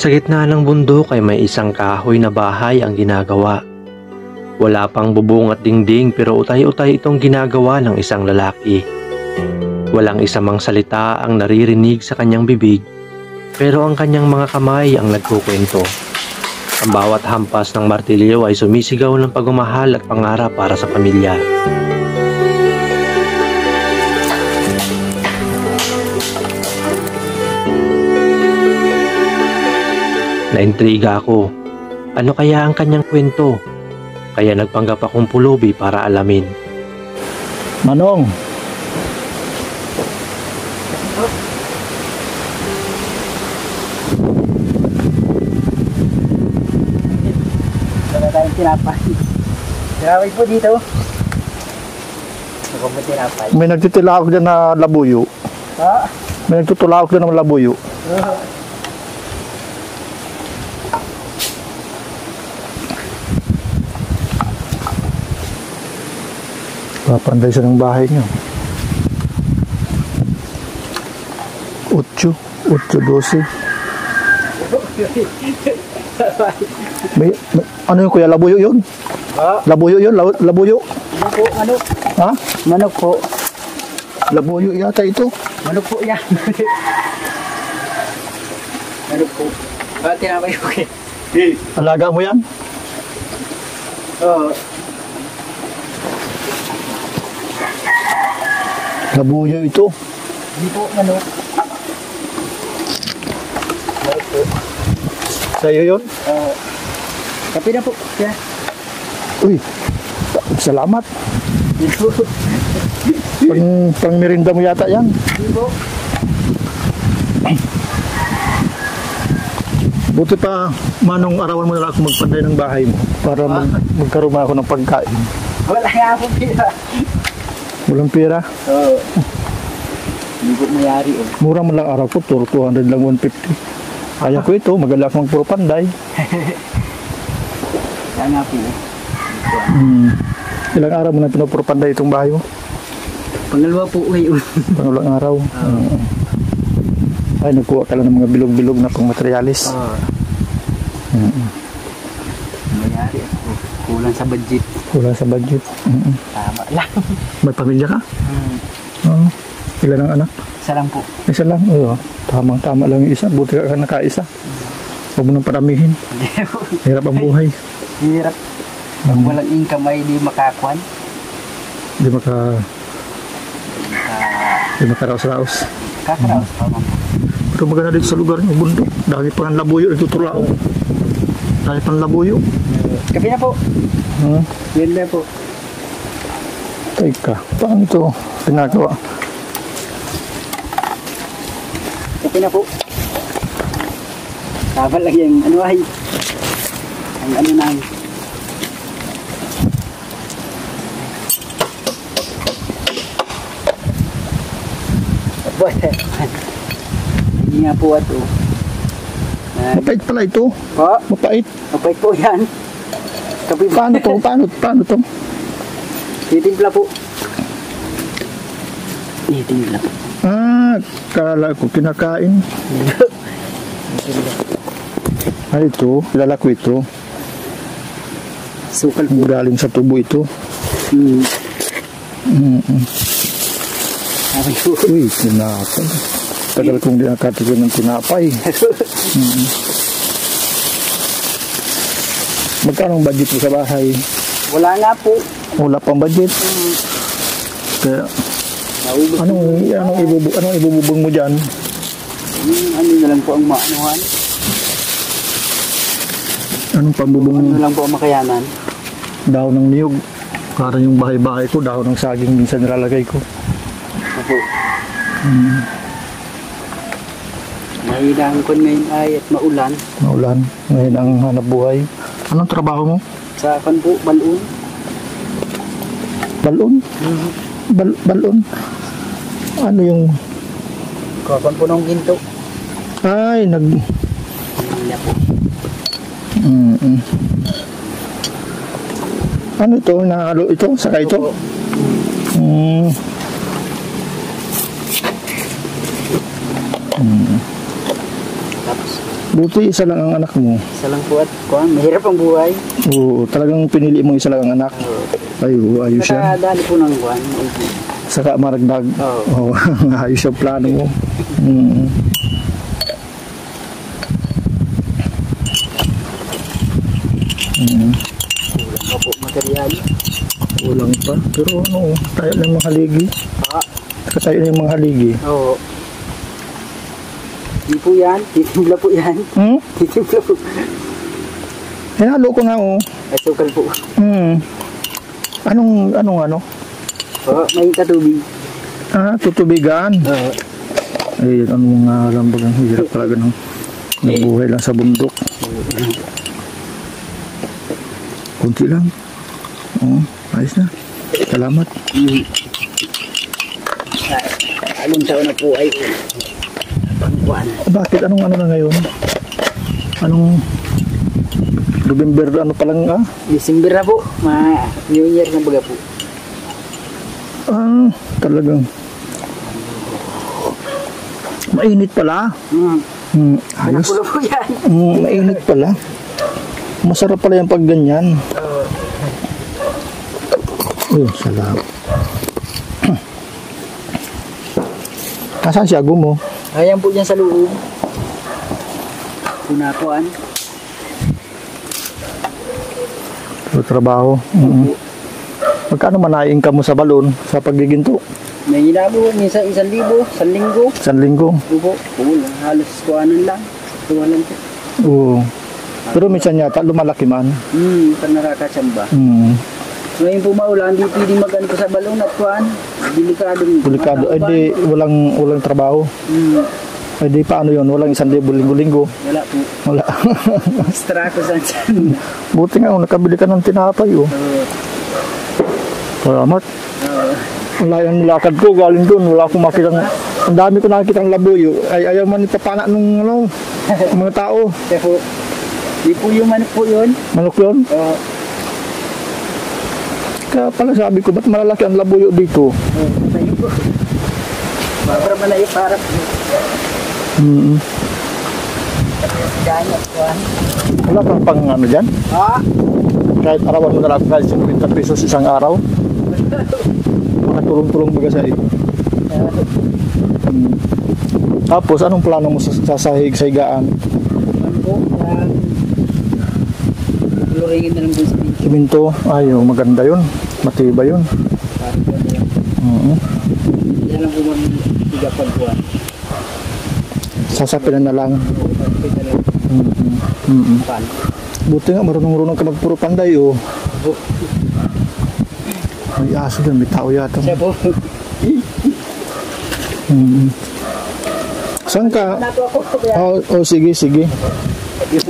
Sa gitna ng bundok ay may isang kahoy na bahay ang ginagawa. Wala pang bubong at dingding pero utay-utay itong ginagawa ng isang lalaki. Walang isa mang salita ang naririnig sa kanyang bibig, pero ang kanyang mga kamay ang nagkukwento. Ang bawat hampas ng martilyo ay sumisigaw ng pagmamahal at pangarap para sa pamilya. Naintriga ako. Ano kaya ang kanyang kwento? Kaya nagpanggap akong pulubi para alamin. Manong! Wala tayong tinapay. Tinapay po dito. Ako po tinapay. May nagtitilaok dyan na labuyo. Ha? May nagtutulaok dyan ng labuyo. Papanday siya ng bahay niyo. 8, 12. Ano yung kuya? Labuyo yun? Ha? Labuyo yun? Labuyo? Ano po? Ano? Ha? Manok po. Labuyo yata ito. Manok po yan. Manok po. Tinapay po kayo. Alaga mo yan? Oo. Labuyo ito. Hindi po manok. Manok po. Sa'yo yun? Kape na po. Kaya. Uy, salamat. Hindi po. Pang merinda mo yata yan. Hindi po. Buti pa, Manong, arawan mo na lang ako magpanday ng bahay mo para magkaroon ako ng pagkain. Wala nga po pila. Walang pera. Oo. Hindi po mayari oh. Mura man lang araw ko, 200 lang 150. Kaya ko ito, magala akong puro panday. Kaya nga po. Ilang araw mo na pinupuro panday itong bahay mo? Pangalawa po ngayon. Pangulang araw. Ay, nagkuha ka lang ng mga bilog-bilog na pang materialis. Mayari ako. Kulang sa budget. Kulang sa budget. Tama lang. May pamilya ka? Oo. Ilan ang anak? Isa lang po. Isa lang? Oo. Tamang-tama lang yung isa. Buti ka nakaisa. Huwag mo nang paramihin. Hirap ang buhay. Hirap. Pag walang income ay di makakwan. Di makaraos-raos. Kakaraos pa man. Pero maganda dito sa lugar niyo, bundok. Dahil pa ang labuyo, nagtutulao. Dahil pa ang labuyo. Kape na po. Yan na po. Teka, paano ito pinagawa? Kape na po. Kabal lang yung ano ay. Ang ano na. Hindi nga po ato. Mapait pala ito. Po? Mapait. Mapait po yan. Kape po. Paano to? Paano to? Titimpla po. Titimpla po. Kala ko kinakain. Ay, ito. Kilala ko ito. Sukal po. Galing sa tubo ito. Uy, tinapay. Tagal kong di nakatikin ng tinapay. Magkano ang budget mo sa bahay? Wala nga po. Wala pang budget. Kaya, anong ibububong mo dyan? Ano na lang po ang maanuhan? Anong pambubong Ano lang po ang makayanan? Dahon ng niyog. Para yung bahay-bahay ko, dahon ng saging minsan nilalagay ko. Opo. Mahina ang kon ngayon ay at maulan. Maulan. Ngayon ang hanap buhay. Anong trabaho mo? Sa kan po, balon. Balon? Balon? Ano yung... Kakan po ng ginto. Ay, Mahina po. Ano ito? Nahalo ito? Saka ito? Tapos, Buti isa lang ang anak mo. Isa lang po at kuhan. Mahirap ang buhay. Oo, talagang pinili mo isa lang ang anak. Ay, oo, ayos yan. Nakadali po ng kuhan. Saka maragdag. Oo. Oo, ayos yung plano mo. Mm. Mm. Kulang pa po material. Kulang pa. Pero ano, tayo na yung mga haligi. Ah, Saka tayo na yung mga haligi. oo. Di po yan. Titimpla po yan. Hmm? Titimpla po. Hinalo ko nga, oh. Asukal po. Hmm. Anong ano? Oo, may katubig. Ah, tutubigan. Oo. Ay, ano mga lambag ang hirap talaga ng nabuhay lang sa bundok. Kunti lang. Oo, ayos na. Salamat. Along taon na po ay pangkuhan. Bakit? Anong ano na ngayon? Anong November ano pa lang ah? December na po. New Year na baga po. Ah, talagang mainit pala. Ayos. Nakulo po yan. Mainit pala. Masarap pala yung pag ganyan. Oh, salamat. Nasaan si Ago mo? Ayan po dyan sa loob. Punakuan. Sa trabaho. Magkano manaing ka mo sa balon sa pagiginto? May ginabo, minsan 1,000, 1,000. Isang linggo. Upo, halos kuhanan lang. Tuwalan po. Oo. Pero minsan yata lumalaki man. Pag nakakatsamba. Mm. Ngayon po maulan, di pwede mag-ano po sa balon at kuhan. Delikado. Ay di, walang trabaho. Ay di, paano yun? Walang 1,000 linggo-linggo. Wala po. Wala. Extra ko saan. Buti nga, nakabili ka ng tinapay. Oh. Salamat. Wala yung lakad ko, galing doon. Wala akong makitang, ang dami ko nakikita ng labuyo. Ay, ayaw man ipapana nung mga tao. Kaya po, di po yung manok po yun. Manok yun? Kaya pala sabi ko, ba't malalaki ang labuyo dito? Tayo po. Para malayo, para po. Ganyan, kuhan. Wala kang pang ano dyan? Kahit arawan mo na lang, kahit 50 pesos isang araw. Makatulong-tulong baga sa iyo. Tapos, anong plano mo sa sahig-sahigaan? Ano po, luringin na lang dun sa pinto. Siminto, ay, maganda yun. Matibay yun. Para po na yan. Yan lang po mag-tigapan kuhan. Sasapinan na lang. Pagpita lang. Pan. Buti nga, marunong-marunong ka magpuro panday, oh. May aso dyan, may tao yata. Siya po. Saan ka? Nato ako. Oh, sige.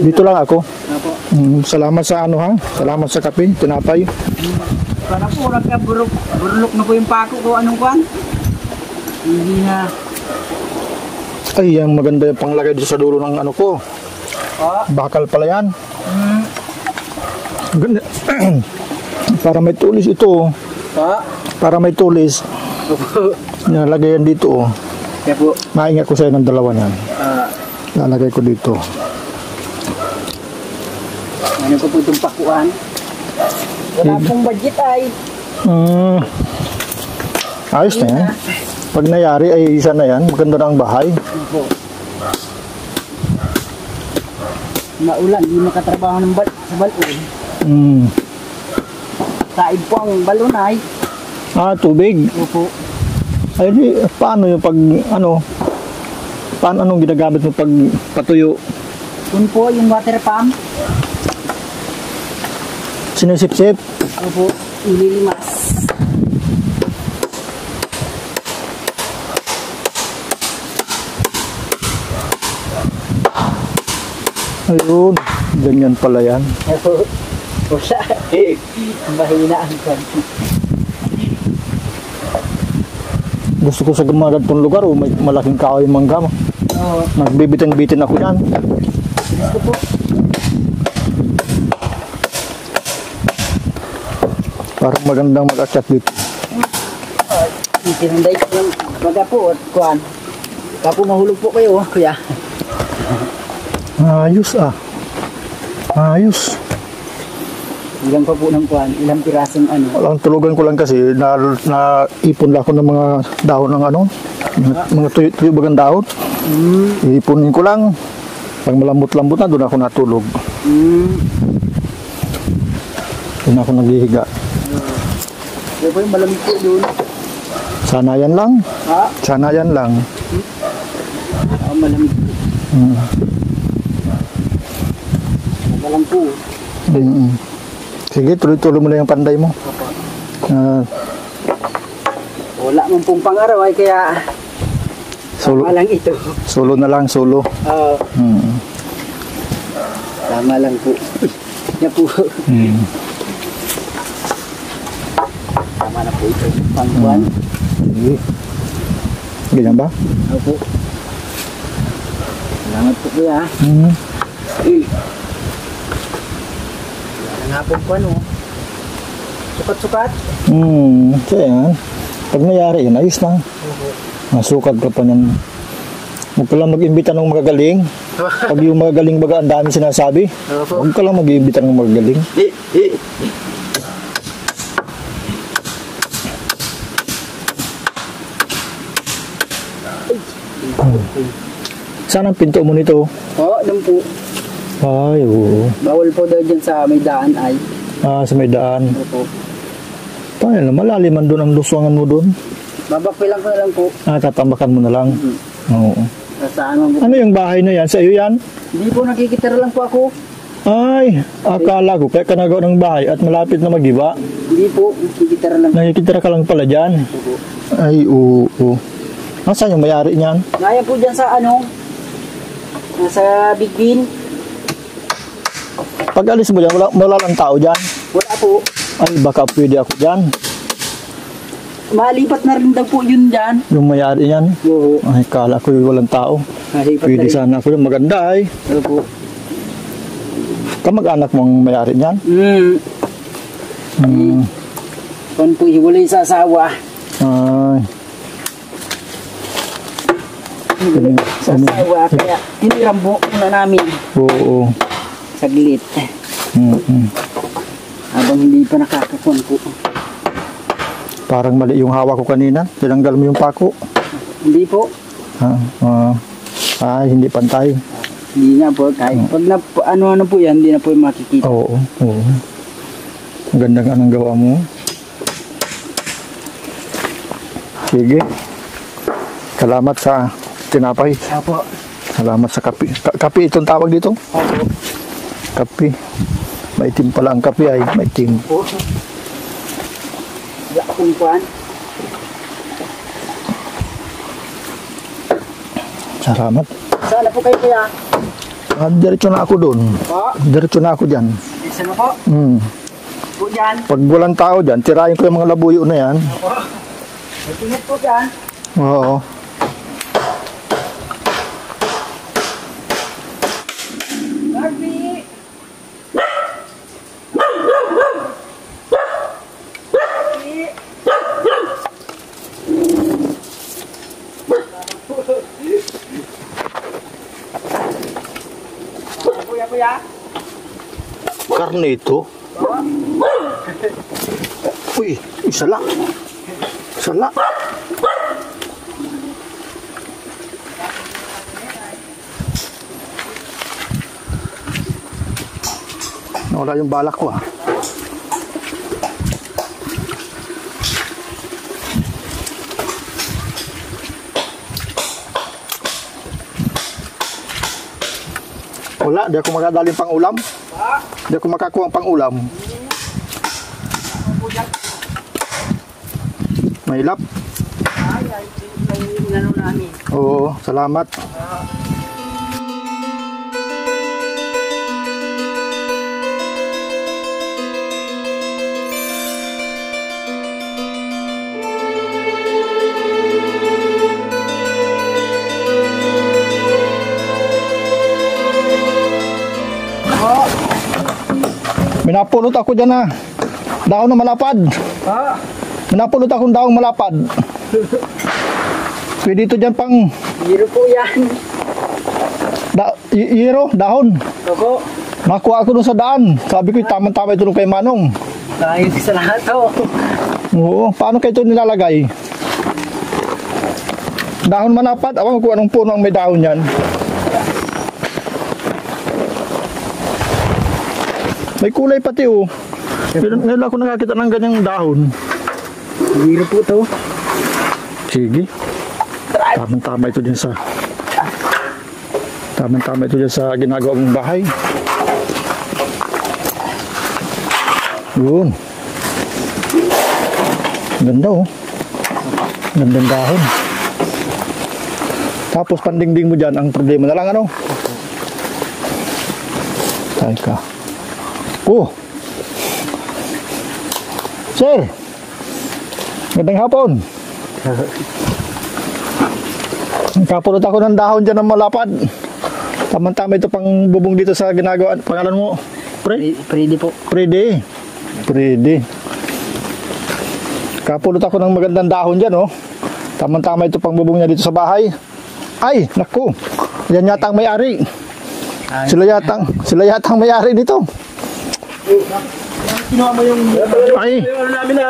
Dito lang ako. Apo. Salamat sa ano ha. Salamat sa kape, tinapay. Para po, burlok na po yung pako ko. Anong kuhan? Hindi na. Ay, yung maganda yung panglagay dito sa dulo ng ano ko. Bakal pala yan. Ganda. Para may tulis ito. Para may tulis. Nalagay yan dito. Kaya po. Maingat ko sa'yo ng dalawa yan. Lalagay ko dito. Ano ko po itong pakuan? Wala pong budget ay. Ayos na yan. Pag nayari ay isa na yan. Maganda na ang bahay. Opo. Maulan, hindi makatrabaho ng sa balon. Saib po ang balon ay. Tubig. Opo. Ay, di, paano yung pag, paano anong ginagamit mo pag patuyo? Yun po, yung water pump. Sinisip-sip? Opo, ililimas. Ayun, ganyan pala yan. Opo. Wala. Mahina ang kwan. Gusto ko sa mga ganitong lugar, may malaking kahoy mangga. Oo. Nagbibitin-bitin ako yan. Gusto po. Parang magandang mag-akyat dito. Itinunday ko lang. Baga po, at kuhan. Kapo mahulog po kayo, kuya. Ayos ah. Ayos. Ilang pa po ng kuan, ilang pirasong ano. Ang tulugan ko lang kasi na ipon lang ako ng mga dahon ng ano, mga tuyo bagang dahon. Iipunin ko lang. Pag malambot-lambot na, doon ako natulog. Doon ako naghihiga. Kaya po yung malamig po doon. Sana yan lang. Ha? Sana yan lang. Malamig po. Malamig po. Sige, tuloy-tuloy mo lang yung panday mo. Wala mong pong pangaraw ay kaya Solo. tama lang ito. Solo na lang, solo. Oo. Tama lang po. Yan po. Tama na po ito. Pangkuan. Sige. Ganyan ba? Opo. Salamat po kuya. Wala nga pong kuan oh. Sukat-sukat. Kaya yan. Pag nangyari yun, ayos lang. Masukad ka pa niyan. Huwag ka lang mag-imbita ng magagaling. Pag yung magagaling baga ang dami sinasabi, huwag ka lang mag-imbita ng magagaling. Saan ang pinto mo nito? Oo, doon po. Ay, oo. Bawal po daw dyan sa may daan ay. Sa may daan. Opo. Paano, malaliman doon ang luswangan mo doon. Babakilang ko na lang po. Tatambakan mo na lang. Oo. Saan mo po? Ano yung bahay na yan? Sa iyo yan? Hindi po, nakikitira lang po ako. Ay, akala ko kaya ka nagawa ng bahay at malapit na mag-iba. Hindi po, nakikitira lang. Nakikitira ka lang pala dyan. Opo. Ay, oo. Nasaan yung mayari niyan? Ngaya po dyan sa ano, nasa Big Bean. Pag alis mo dyan, wala lang tao dyan. Wala po. Ay, baka pwede ako dyan. Malipat na rin daw po yun dyan. Yung mayari niyan. Oo. Ay, kala ko yung walang tao. Malipat Pwede na rin. sana ako dyan. Maganda ay. Opo. Kamag-anak mong mayari niyan. Kung po hiwalay sa asawa. Ay. Hiwalay sa asawa. Kaya hiniram po muna namin. Oo. Saglit. Habang hindi pa nakakakuan po. Parang mali yung hawak ko kanina. Tinanggal mo yung pako. Hindi po. Ay, hindi pantay. Hindi nga po. Kahit pag na, ano po yan, hindi na po yung makikita. Oo. Ang ganda nga ng gawa mo. Sige. Salamat sa tinapay. Opo. Salamat sa kape. Kape itong tawag dito? Opo. Kape. Maitim pala ang kape ay. Maitim. Opo. Wala akong kuan. Salamat. Saan na po kayo kaya? Diretso na ako doon. Po? Diretso na ako dyan. Isa na po? Po dyan. Pag walang tao dyan, tirahin ko yung mga labuyo na yan. Opo. Matingit po dyan. Oo. Barbie! Kuya. Karne ito. Uy, isala. Isala. Nawala yung balak ko ah. Wala, di ako magdadaling pang ulam. Di ako makakuha pang ulam. Mahilap. Ay, may inano namin. Oo, salamat. Minapulot ako dyan na. Daon na malapad. Ha? Minapulot akong daong malapad. Pwede ito dyan pang Biro po yan. Yero, dahon. Opo. Nakuha ako doon sa daan. Sabi ko, tama-tama ito nung kay Manong. Maraming salamat ho. Oo, paano kayo ito nilalagay? Dahon manapat. Awan ko anong puno ang may dahon yan. May kulay pati oh. Ngayon ako nakakita ng ganyang dahon. Hiro po to. Sige. Tama-tama ito din sa... Tama-tama ito din sa ginagawa mong bahay. Yun. Ganda oh. Gandang dahon. Tapos pandingding mo dyan, ang problema na lang ano? Teka. Oh! Sir! Gandang hapon! Kapulot ako ng dahon dyan ng malapad. Tama-tama ito pang bubong dito sa ginagawa. Pangalan mo? Prede po. Prede. Prede. Kapulot ako ng magandang dahon dyan, oh. Tama-tama ito pang bubong niya dito sa bahay. Ay, naku. Yan yata ang may-ari. Sila yata ang may-ari dito. Ay,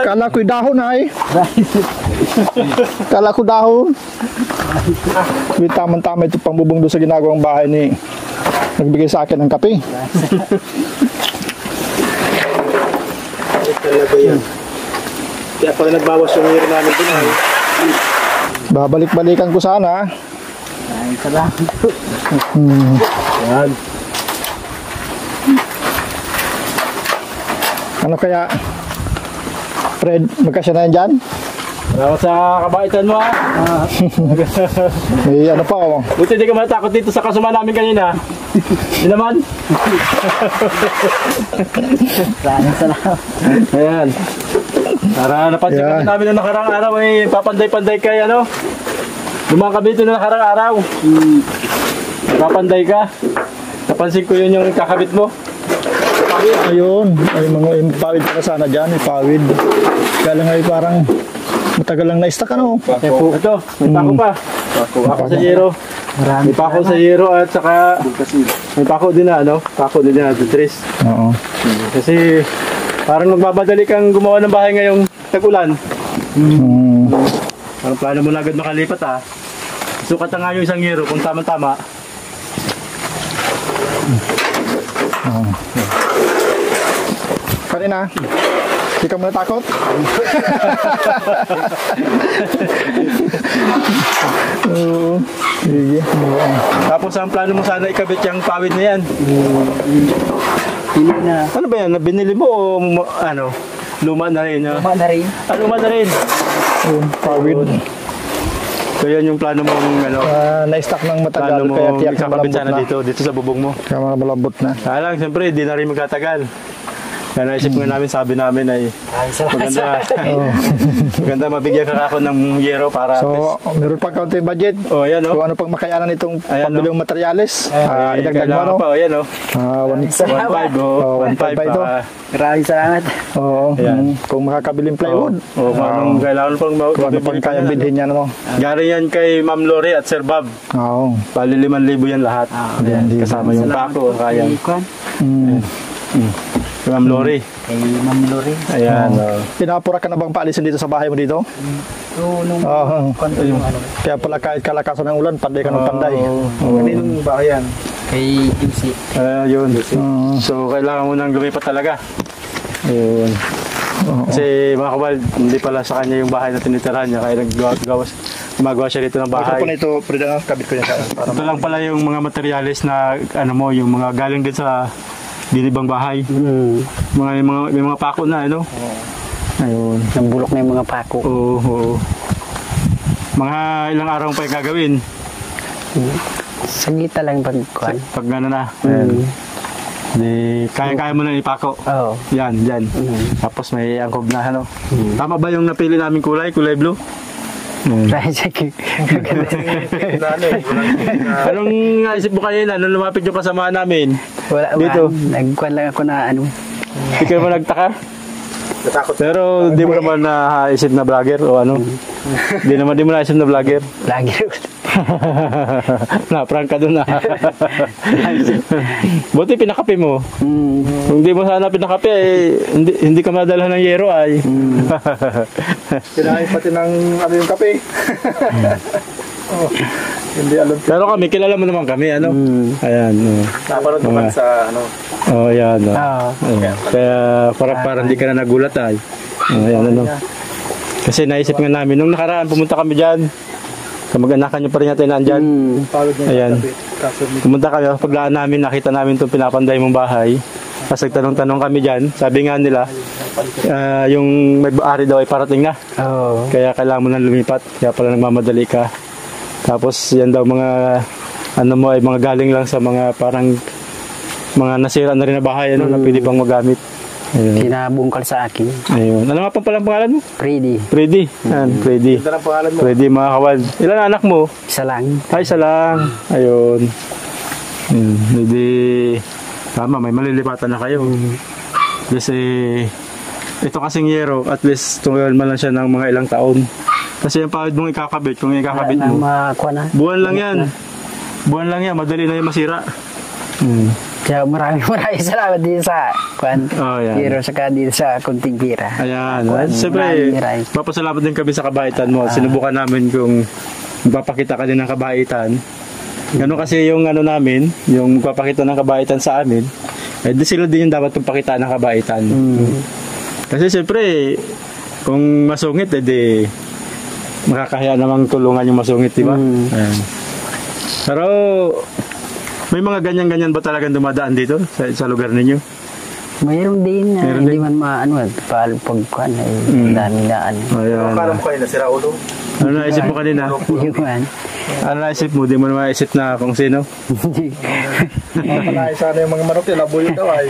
kala ko'y dahon ay. Kala ko dahon. Tama-tama ito pang bubong doon sa ginagawang bahay ni nagbigay sa akin ng kape. Talaga yan. Kaya pag nagbawas yung hiro namin din ay Babalik-balikan ko sana. Maraming salamat po. Yan. Ano kaya, Fred, magkasya na yan dyan? salamat sa kabaitan mo ha. May ano pa oh. Buti hindi ka matakot dito sa kasama namin kanina. Hindi naman. Maraming salamat. Ayan. Para napansin Yeah. kasi namin na nakarang araw ay papanday-panday kay ano. Lumakab dito na nakarang araw. Papanday ka. Napansin ko yun yung kakabit mo. Ayun, ay mga ipawid pa sana dyan, ipawid. Kaya lang ay parang matagal lang na-stack ano. Ito, may pako pa. Pako sa zero. May pako sa zero at saka may pako din na ano. Pako din na, Tris. Oo. Kasi parang magbabadali kang gumawa ng bahay ngayong tag-ulan. Parang plano mo na agad makalipat ha. Sukat na nga yung isang zero kung tama-tama. Kanina, hindi ka muna takot? Oo. Sige. Tapos ang plano mo sana ikabit yung pawid na yan. Hindi na. Ano ba yan? Binili mo o ano? Luma na rin. Tama na rin. Luma na rin. Pawid. So yan yung plano mong ano. Na-stack ng matagal, Plano kaya mong tiyak na ikakabit malambot sana na. dito sa bubong mo. Kaya malambot na. Kaya lang, siyempre, di na rin magtatagal. Kaya naisip nga namin, sabi namin ay maganda. Maganda mabigyan ka ako ng yero para at least. So, meron pang kaunti budget. Oh, ayan Kung oh. ano pang makayanan itong Ayan, pambiling materyales. Ay, Idagdag mo kailangan ano? pa, oh, ayan oh. 1.5 1.5 oh. 1.5 ito. pa. Maraming salamat. Oo. Ayan. Kung makakabiling plywood. Oh, kung anong kailangan pang Kung ano pang kaya bilhin yan ano. Galing yan kay Ma'am Lori at Sir Bob. Oo. Bali 5,000 yan lahat. Ayan, Hindi. kasama yung pako. Kaya. Kay Kwan. Kay Ma'am Lori. Kay Ma'am Lori. Ayan. oh. Pinapura ka na bang paalisin dito sa bahay mo dito? So, nung Oo. Kwan po yung ano. Kaya pala kahit kalakasan ng ulan, panday ka ng panday. Kaninong bayan? Kay QC. Yun. Oo. So, kailangan mo nang lumipat talaga. Ayun. Kasi mga kabal, hindi pala sa kanya yung bahay na tinitirahan niya. Kaya gumagawa siya dito ng Ito po bahay. nito, pwede na kabit ko yan. Para Ito lang pala yung mga materyales na ano mo, yung mga galing din sa dinibang bahay. May mga pako na, ano? Ayun. Nambulok na yung mga pako. Oo. Mga ilang araw pa yung gagawin. Saglit lang pagkuhan. Pag ano na. Ayan. Di, kaya mo na ipako. Oo. Yan, dyan. Tapos may angkog na, ano? Tama ba yung napili namin kulay? Kulay blue? Anong naisip mo kanina nung lumapit yung kasama namin? Wala. Dito. Nagkuhan lang ako na ano. Hindi ka mo nagtaka? Natakot. Pero di mo naman naisip na vlogger o ano? Di mo naisip na vlogger. Lagi. Na-prank ka doon Buti pinakape mo. Kung di mo sana pinakape, hindi ka madala ng yero ay. Kinain pati ng ano yung kape. Oh, hindi alam. Pero kami, kilala mo naman kami, ano? Ayan. Napanood naman sa ano. Ayan. Kaya parang hindi ka na nagulat ay. Ayan, ano. Kasi naisip nga namin, nung nakaraan pumunta kami dyan. Kamag-anakan nyo pa rin natin nandyan. Ayan. Pumunta kami, paglaan namin, nakita namin itong pinapanday mong bahay. Tapos nagtanong-tanong kami dyan. Sabi nga nila, yung may ari daw ay parating na. Kaya kailangan mo nang lumipat. Kaya pala nagmamadali ka. Tapos yan daw mga, ano mo ay mga galing lang sa mga parang, mga nasira na rin na bahay, ano, na pwede pang magamit. Ayun. Pinabungkal sa akin. Ayun. Ano nga pa palang pangalan mo? Freddy. Freddy. Freddy. Ganda ng pangalan mo. Freddy, mga kawan. Ilan anak mo? Isa lang. Ay, isa lang. Ayun. Hindi. Tama, may malilipatan na kayo. Kasi, ito kasing yero, at least tumagal man lang siya ng mga ilang taon. Kasi yung pawid mong ikakabit, kung ikakabit mo, buwan lang yan. Buwan lang yan, madali na yung masira. Kaya maraming salamat din sa Pero saka din sa kunting pira. Ayan. Siyempre, papasalamat din kami sa kabaitan mo. Sinubukan namin kung magpapakita ka din ng kabaitan. Gano'n kasi yung ano namin, yung magpapakita ng kabaitan sa amin, eh di sila din yung dapat magpakita ng kabaitan. Kasi siyempre, kung masungit, edi makakahiya namang tulungan yung masungit, di ba? Ayan. Pero, may mga ganyan-ganyan ba talagang dumadaan dito sa lugar ninyo? Mayroon din. Hindi man maano, pagkuhan ay dami daan. Akala mo kanina, sira ulo? Ano naisip mo kanina? Ano naisip mo? Di mo na maisip na kung sino? Nakalain sana yung mga manok yun, nabuyo daw ay.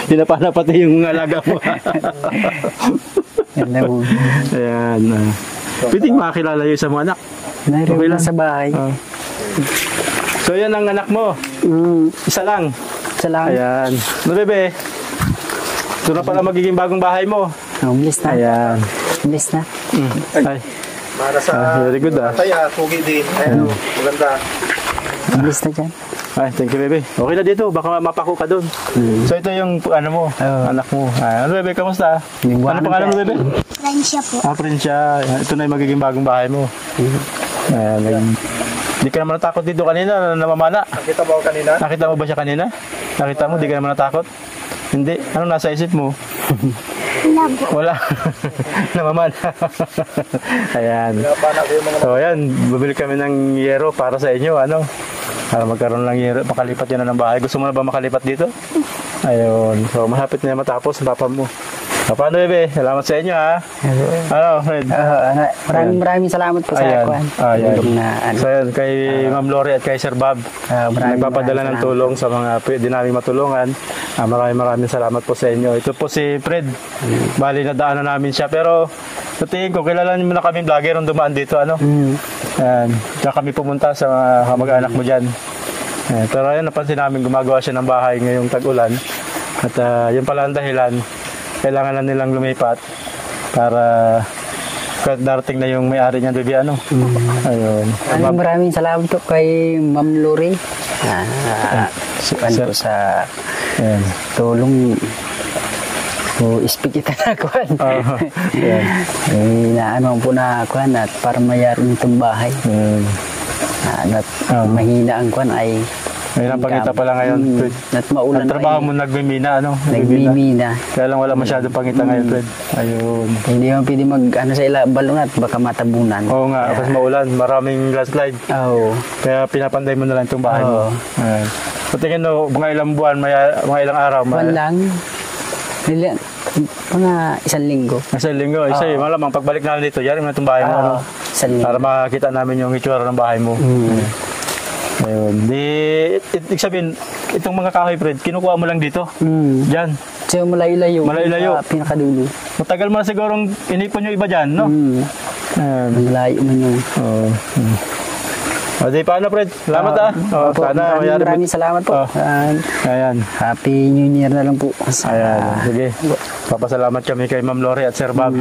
Hindi na pa pati yung alaga mo. Ayan. Pwedeng makakilala yung isang mga anak. Mayroon lang sa bahay. So yan ang anak mo. Isa lang. Isa lang. Ayan. No, bebe? Ito na pala magiging bagong bahay mo. Bilis na. Ayan. Bilis na. Ay. Para sa very good Taya, tugi din. Ayun, maganda. Bilis na dyan. Ay, thank you, bebe. Okay na dito. Baka mapako ka doon. So ito yung ano mo, anak mo. Ano, bebe? Kamusta? Ano pangalan mo, bebe? Francia po. Francia. Ito na yung magiging bagong bahay mo. Ayan. Hindi ka naman natakot dito kanina, namamana. Nakita mo kanina? Nakita mo ba siya kanina? Nakita mo, hindi ka naman natakot? Hindi. Anong nasa isip mo? Wala. Namamana. Ayan. So, ayan. Bumili kami ng yero para sa inyo. Ano? Para magkaroon lang yero. Makalipat yan na ng bahay. Gusto mo na ba makalipat dito? Ayun. So, mahapit na matapos ang papa mo. Paano, bebe? Salamat sa inyo, ha? Ano, Fred? Maraming salamat po sa kuwan. So, yan, kay Ma'am Lori at kay Sir Bob. Nagpapadala ng tulong sa mga pwede namin matulungan. Maraming salamat po sa inyo. Ito po si Fred. Bali, nadaanan namin siya. Pero, sa tingin ko, kilala niyo na kami vlogger nung dumaan dito, ano? Yan. Kaya kami pumunta sa mga kamag-anak mo dyan. Pero ayun, napansin namin gumagawa siya ng bahay ngayong tag-ulan. At yun pala ang dahilan. Kailangan na nilang lumipat para darating na yung may-ari niya, baby, ano? Ayun. Maraming salamat po kay Ma'am Lori. Sa tulong o speak kita na kuhan. Naano po na kuhan at para mayroon itong bahay. Mahina ang kuhan ay Ngayon ang pangita pala ngayon, Fred. At maulan ang trabaho mo nagmimina, ano? Nagmimina. Kaya lang wala masyadong pangita ngayon, Fred. Ayun. Hindi mo pwede sa balon at baka matabunan. Oo nga, kasi maulan. Maraming landslide. Oo. Kaya pinapanday mo na lang itong bahay mo. So tingin mo, mga ilang buwan, mga ilang araw. Buwan lang. Mga isang linggo. Isang linggo. Malamang pagbalik namin dito, yari mo na itong bahay mo. Ano? Para makakita namin yung itsura ng bahay mo. Ayun. Ibig sabihin, itong mga kahoy, Fred, kinukuha mo lang dito? Diyan? So, malayo-layo. Malayo-layo. Pinakadulo. Matagal mo na sigurong inipon yung iba dyan, no? Malayo man yun. O di paano, Fred? Salamat Opo, sana maraming salamat po. Ayan. Happy New Year na lang po. Ayan. Sige. Papasalamat kami kay Ma'am Lori at Sir Bob.